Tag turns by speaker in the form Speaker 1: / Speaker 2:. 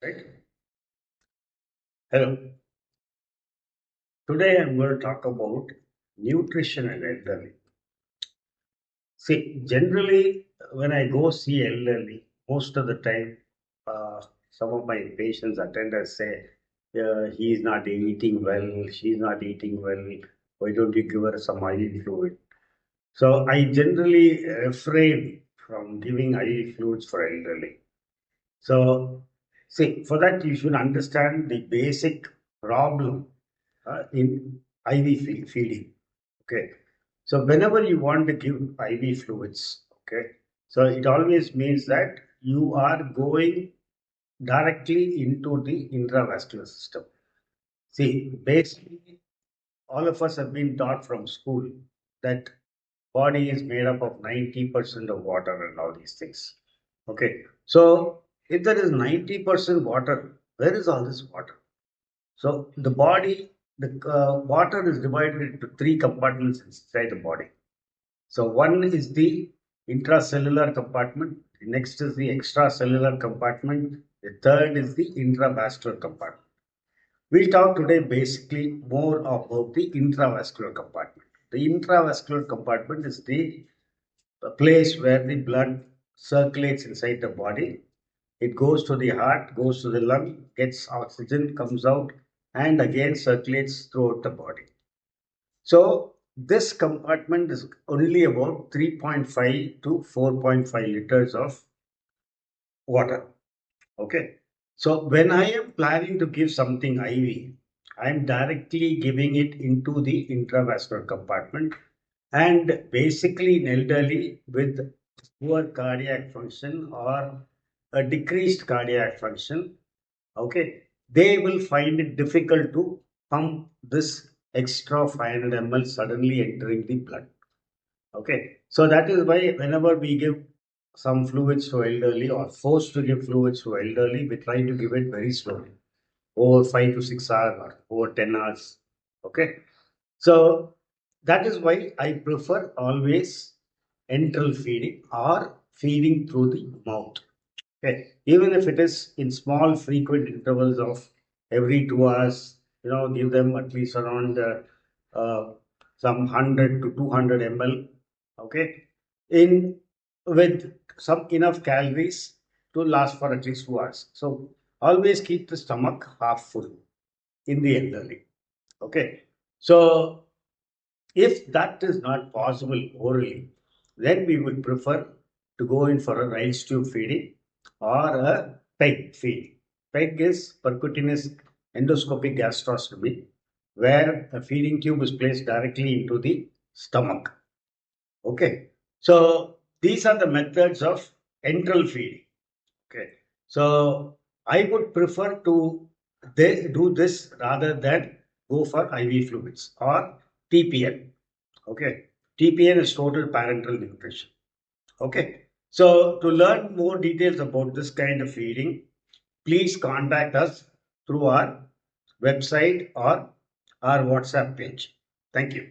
Speaker 1: Right? Hello. Today I'm going to talk about nutrition and elderly. See, generally, when I go see elderly, most of the time, some of my patients attenders say, he's not eating well, she's not eating well. Why don't you give her some IV fluid? So I generally refrain from giving IV fluids for elderly. So, see, for that you should understand the basic problem in feeding. Okay. So, whenever you want to give IV fluids, okay, so it always means that you are going directly into the intravascular system. See, basically, all of us have been taught from school that body is made up of 90% of water and all these things. Okay. So if there is 90% water, where is all this water? So the body, the water is divided into three compartments inside the body. So one is the intracellular compartment, the next is the extracellular compartment, the third is the intravascular compartment. We'll talk today basically more about the intravascular compartment. The intravascular compartment is the place where the blood circulates inside the body. It goes to the heart, goes to the lung, gets oxygen, comes out, and again circulates throughout the body. So, this compartment is only about 3.5 to 4.5 liters of water. Okay. So when I am planning to give something IV, I am directly giving it into the intravascular compartment. And basically, in elderly with poor cardiac function or a decreased cardiac function, okay, they will find it difficult to pump this extra 500 ml suddenly entering the blood. Okay, so that is why whenever we give some fluids to elderly or forced to give fluids to elderly, we try to give it very slowly, over 5 to 6 hours or over 10 hours. Okay, so that is why I prefer always enteral feeding or feeding through the mouth. Okay, even if it is in small frequent intervals of every 2 hours, give them at least around uh, some 100 to 200 ml. Okay, in with some enough calories to last for at least 2 hours. So always keep the stomach half full in the elderly. Okay, so if that is not possible orally, then we would prefer to go in for a rice tube feeding or a PEG feeding. PEG is percutaneous endoscopic gastrostomy, where a feeding tube is placed directly into the stomach. Okay, so these are the methods of enteral feeding. Okay, so I would prefer to do this rather than go for IV fluids or TPN. Okay. TPN is total parental nutrition. Okay. So to learn more details about this kind of feeding, please contact us through our website or our WhatsApp page. Thank you.